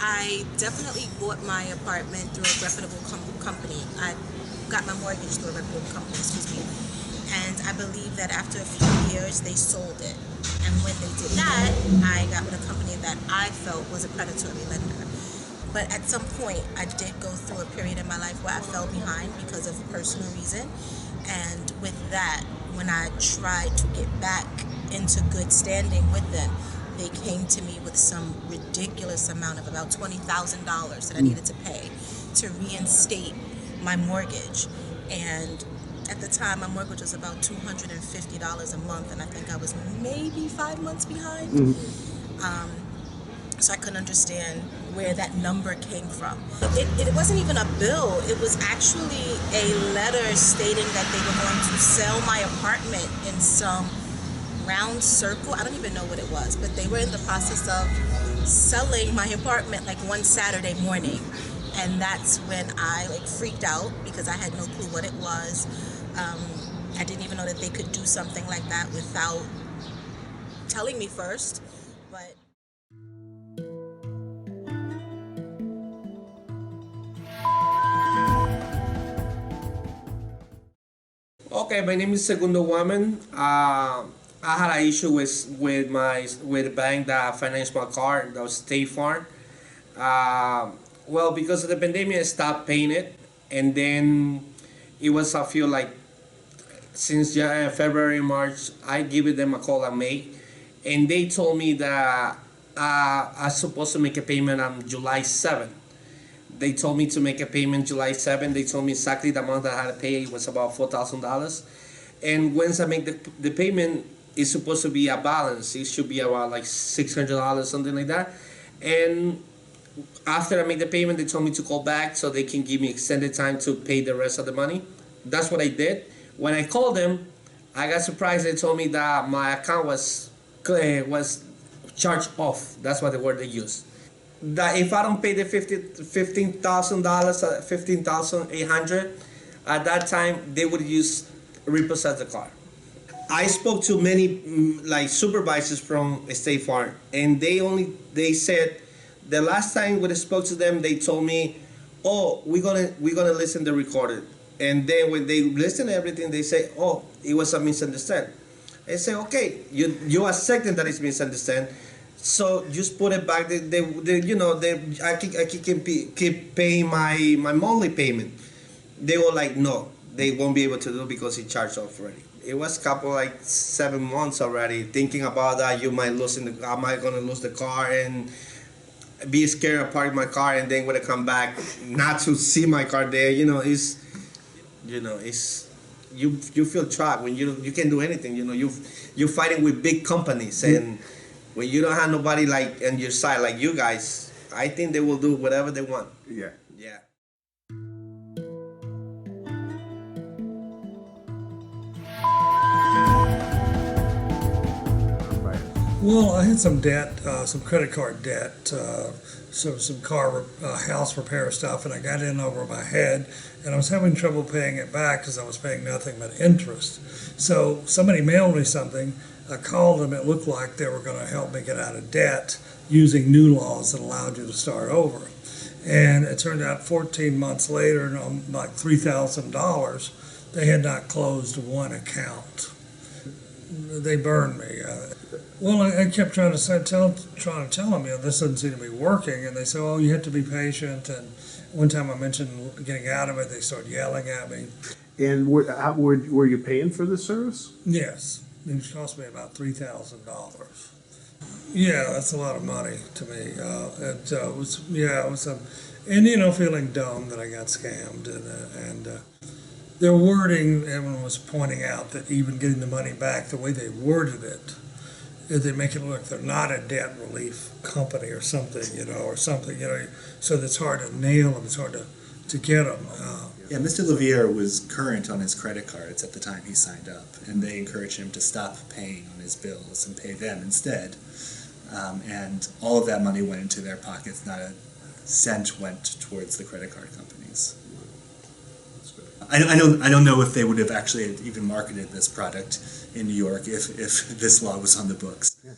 I definitely bought my apartment through a reputable company. I got my mortgage through a reputable company, excuse me. And I believe that after a few years, they sold it. And when they did that, I got with a company that I felt was a predatory lender. But at some point, I did go through a period in my life where I fell behind because of a personal reason. And with that, when I tried to get back into good standing with them, they came to me with some ridiculous amount of about $20,000 that I needed to pay to reinstate my mortgage. And at the time, my mortgage was about $250 a month, and I think I was maybe 5 months behind. So I couldn't understand where that number came from. It wasn't even a bill. It was actually a letter stating that they were going to sell my apartment in some round circle. I don't even know what it was, but they were in the process of selling my apartment like one Saturday morning. And that's when I freaked out because I had no clue what it was. I didn't even know that they could do something like that without telling me first. But Okay, my name is Segundo Woman. I had an issue with the bank that financed my car. That was State Farm. Well, because of the pandemic, I stopped paying it, and then it was I feel like since February, March, I give them a call in May, and they told me that I was supposed to make a payment on July 7th. They told me to make a payment July 7th. They told me exactly the amount that I had to pay was about $4,000. And once I make the payment, it's supposed to be a balance. It should be about like $600, something like that. And after I make the payment, they told me to call back so they can give me extended time to pay the rest of the money. That's what I did. When I called them, I got surprised. They told me that my account was charged off. That's what the word they used. That if I don't pay the $15,000, $15,800, at that time they would repossess the car. I spoke to many supervisors from State Farm, and they said the last time when I spoke to them, they told me, "Oh, we're gonna listen to the recorded." And then when they listen to everything, they say, "Oh, it was a misunderstanding." I say, "Okay, you accepting that it's misunderstanding. So just put it back. I can keep paying my monthly payment." They were like, "No, they won't be able to do it because he charged off already." It was couple 7 months already thinking about that. Am I gonna lose the car and be scared of parking my car, and then when I come back not to see my car there? It's you feel trapped when you can't do anything. You're fighting with big companies, and when you don't have nobody on your side like you guys, I think they will do whatever they want. Yeah. Yeah. Well, I had some debt, some credit card debt, some house repair stuff, and I got in over my head, and I was having trouble paying it back because I was paying nothing but interest. So somebody mailed me something. I called them. It looked like they were going to help me get out of debt using new laws that allowed you to start over. And it turned out 14 months later, like $3,000, they had not closed one account. They burned me. Well, I kept trying to tell them, this doesn't seem to be working. And they said, "Oh, you have to be patient." And one time I mentioned getting out of it, they started yelling at me. And were you paying for the service? Yes, it cost me about $3,000. Yeah, that's a lot of money to me. Feeling dumb that I got scammed, and their wording, everyone was pointing out that even getting the money back, the way they worded it, they make it look like they're not a debt relief company or something, so that's hard to nail them, it's hard to get them. Yeah, Mr. Levier was current on his credit cards at the time he signed up, and they encouraged him to stop paying on his bills and pay them instead. And all of that money went into their pockets, not a cent went towards the credit card companies. I don't know if they would have actually even marketed this product in New York if this law was on the books. Yeah.